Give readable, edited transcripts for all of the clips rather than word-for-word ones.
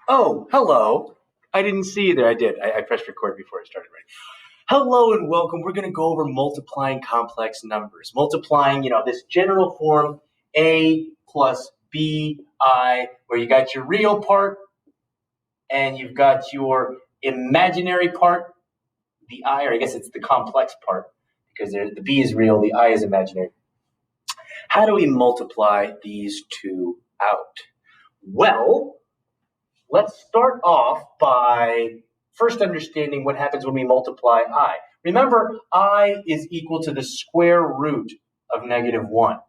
Oh, hello. I didn't see you there. I did. I pressed record before I started writing. Hello and welcome. We're going to go over multiplying complex numbers. Multiplying, this general form a plus bi, where you got your real part and you've got your imaginary part, the I, or I guess it's the complex part, because the b is real, the I is imaginary. How do we multiply these two out? Well, let's start off by first understanding what happens when we multiply I. Remember, I is equal to the square root of -1.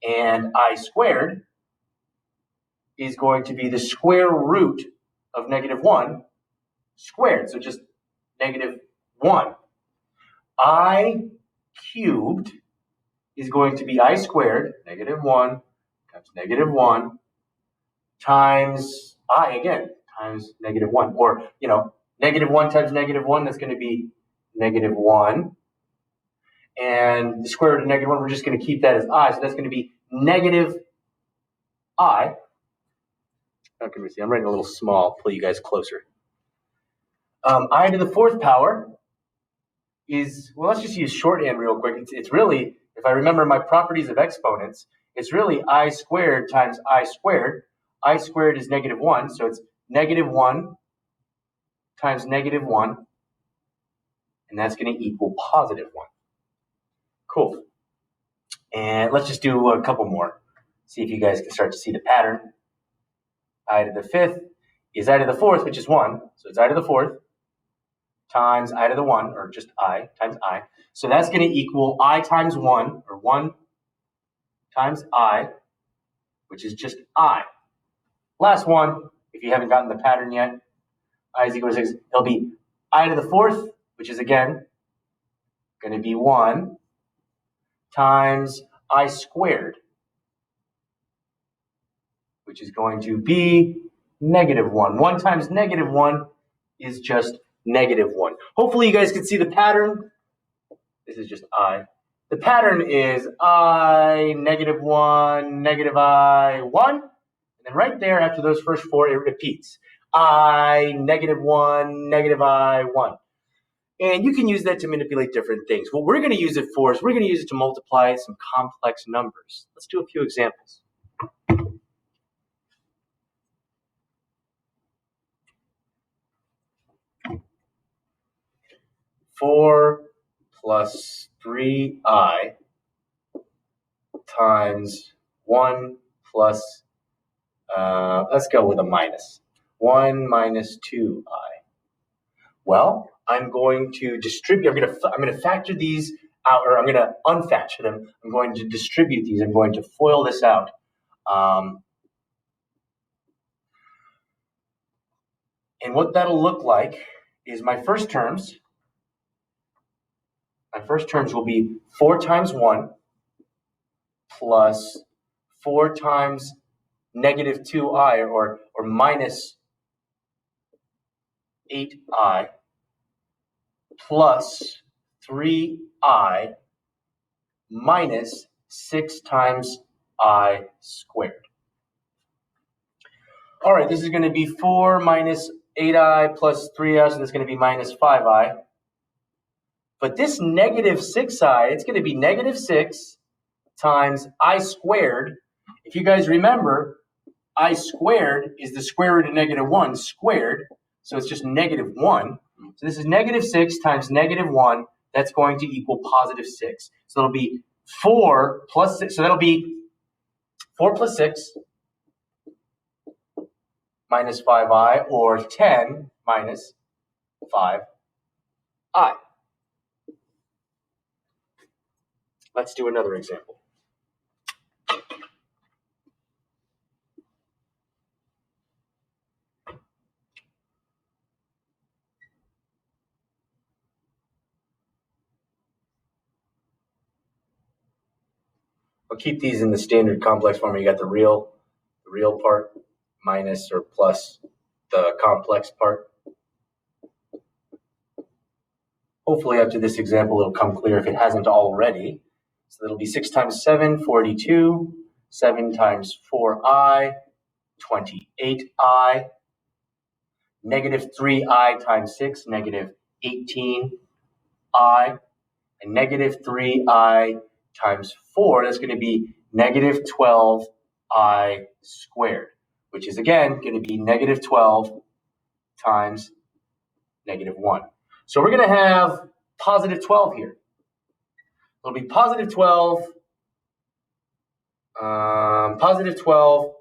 And I squared is going to be the square root of -1 squared. So just -1. I cubed is going to be I squared, -1 times -1 times I again, times -1. Or, -1 times -1, that's going to be -1. And the square root of -1, we're just going to keep that as I. So that's going to be negative I. How can we see? I'm writing a little small, pull you guys closer. I to the fourth power is, well, let's just use shorthand real quick. It's really, if I remember my properties of exponents, it's really I squared times I squared. I squared is -1, so it's -1 times -1, and that's going to equal +1. Cool. And let's just do a couple more. See if you guys can start to see the pattern. I to the fifth is I to the fourth, which is 1. So it's I to the fourth times I to the 1, or just I times I. So that's going to equal I times 1, or 1 times I, which is just I. Last one, if you haven't gotten the pattern yet, I is equal to 6. It'll be I to the fourth, which is again going to be 1 times I squared, which is going to be -1. 1 times -1 is just -1. Hopefully you guys can see the pattern. This is just I. The pattern is I, -1, -I1. And then right there, after those first four, it repeats. I, -1, -I1. And you can use that to manipulate different things. What we're going to use it for is we're going to use it to multiply some complex numbers. Let's do a few examples. 4 plus 3i times 1 plus, let's go with a minus. 1 minus 2i. Well, I'm going to distribute, I'm going to factor these out, or I'm going to unfactor them. I'm going to distribute these. I'm going to FOIL this out. And what that'll look like is my first terms will be 4 times 1 plus 4 times -2i, or minus 8i, plus 3i minus 6 times I squared. All right, this is going to be 4 minus 8i plus 3i, so that's going to be minus 5i. But this -6i, it's going to be -6 times I squared. If you guys remember, I squared is the square root of -1 squared, so it's just -1. So this is -6 times -1. That's going to equal +6. So it'll be 4 plus 6. So that'll be 4 plus 6 minus 5i, or 10 minus 5i. Let's do another example. I'll keep these in the standard complex form. You got the real part minus or plus the complex part. Hopefully after this example, it'll come clear if it hasn't already. So it'll be 6 times 7, 42. 7 times 4i, 28i. negative 3i times 6, negative 18i, and negative 3i times 4, that's going to be negative 12i squared, which is again going to be negative 12 times negative 1. So we're going to have positive 12 here. It'll be positive 12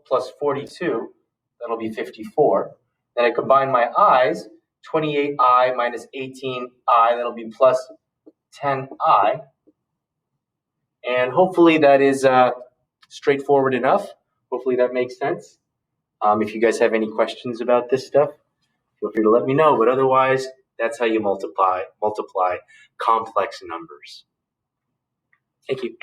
plus 42, that'll be 54. Then I combine my i's, 28i minus 18i, that'll be plus 10i. And hopefully that is straightforward enough. Hopefully that makes sense. If you guys have any questions about this stuff, feel free to let me know. But otherwise, that's how you multiply complex numbers. Thank you.